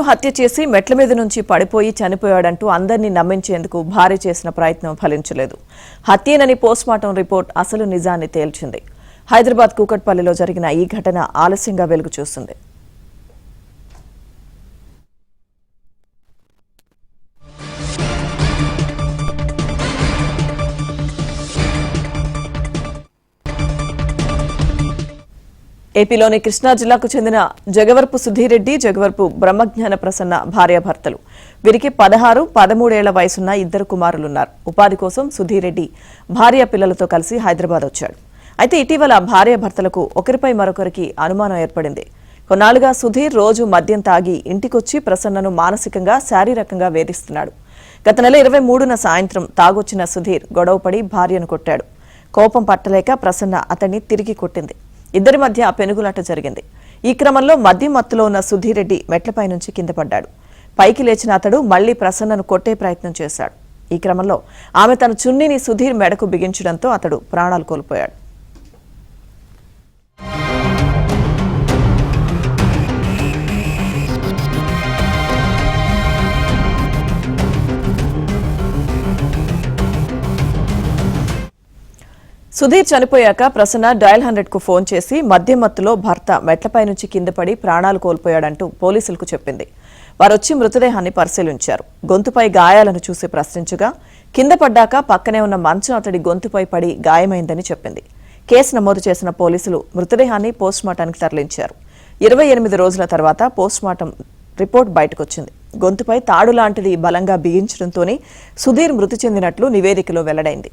హత్య చేసి మెట్ల మీద నుంచి పడిపోయి చనిపోయాడంటూ అందరినీ నమ్మించేందుకు భారీ చేసిన ప్రయత్నం ఫలించలేదు. హత్యేనని పోస్ట్మార్టం రిపోర్ట్ అసలు నిజాన్ని తేల్చింది. హైదరాబాద్ కూకట్పల్లిలో జరిగిన ఈ ఘటన ఆలస్యంగా వెలుగు చూసింది. ఏపీలోని కృష్ణా జిల్లాకు చెందిన జగవర్పు సుధీర్ రెడ్డి, జగవర్పు బ్రహ్మజ్ఞాన ప్రసన్న భార్యాభర్తలు. వీరికి 16, 13 ఏళ్ల వయసున్న 2 కుమారులున్నారు. ఉపాధి కోసం సుధీర్ రెడ్డి భార్య పిల్లలతో కలిసి హైదరాబాద్ వచ్చాడు. అయితే ఇటీవల భార్యాభర్తలకు ఒకరిపై మరొకరికి అనుమానం ఏర్పడింది. కొన్నాళ్లుగా సుధీర్ రోజు మద్యం తాగి ఇంటికొచ్చి ప్రసన్నను మానసికంగా, శారీరకంగా వేధిస్తున్నాడు. గత నెల 23న సాయంత్రం తాగొచ్చిన సుధీర్ గొడవపడి భార్యను కొట్టాడు. కోపం పట్టలేక ప్రసన్న అతన్ని తిరిగి కొట్టింది. ఇద్దరి మధ్య పెనుగులాట జరిగింది. ఈ క్రమంలో మద్యం మత్తులో ఉన్న సుధీర్ రెడ్డి మెట్లపై నుంచి కింద పడ్డాడు. పైకి లేచిన అతడు మళ్లీ ప్రసన్నను కొట్టే ప్రయత్నం చేశాడు. ఈ క్రమంలో ఆమె తన చున్నీని సుధీర్ మెడకు బిగించడంతో అతడు ప్రాణాలు కోల్పోయాడు. సుధీర్ చనిపోయాక ప్రసన్న డయల్ 100కు ఫోన్ చేసి మద్యం మత్తులో భర్త మెట్లపై నుంచి కింద పడి ప్రాణాలు కోల్పోయాడంటూ పోలీసులకు చెప్పింది. వారొచ్చి మృతదేహాన్ని పరిశీలించారు. గొంతుపై గాయాలను చూసి ప్రశ్నించగా కింద పడ్డాక పక్కనే ఉన్న మంచం అతడి గొంతుపై పడి గాయమైందని చెప్పింది. కేసు నమోదు చేసిన పోలీసులు మృతదేహాన్ని పోస్ట్మార్టానికి తరలించారు. 28 రోజుల తర్వాత పోస్ట్మార్టం రిపోర్ట్ బయటకొచ్చింది. గొంతుపై తాడు లాంటిది బలంగా బిగించడంతోనే సుధీర్ మృతి చెందినట్లు నివేదికలో వెల్లడైంది.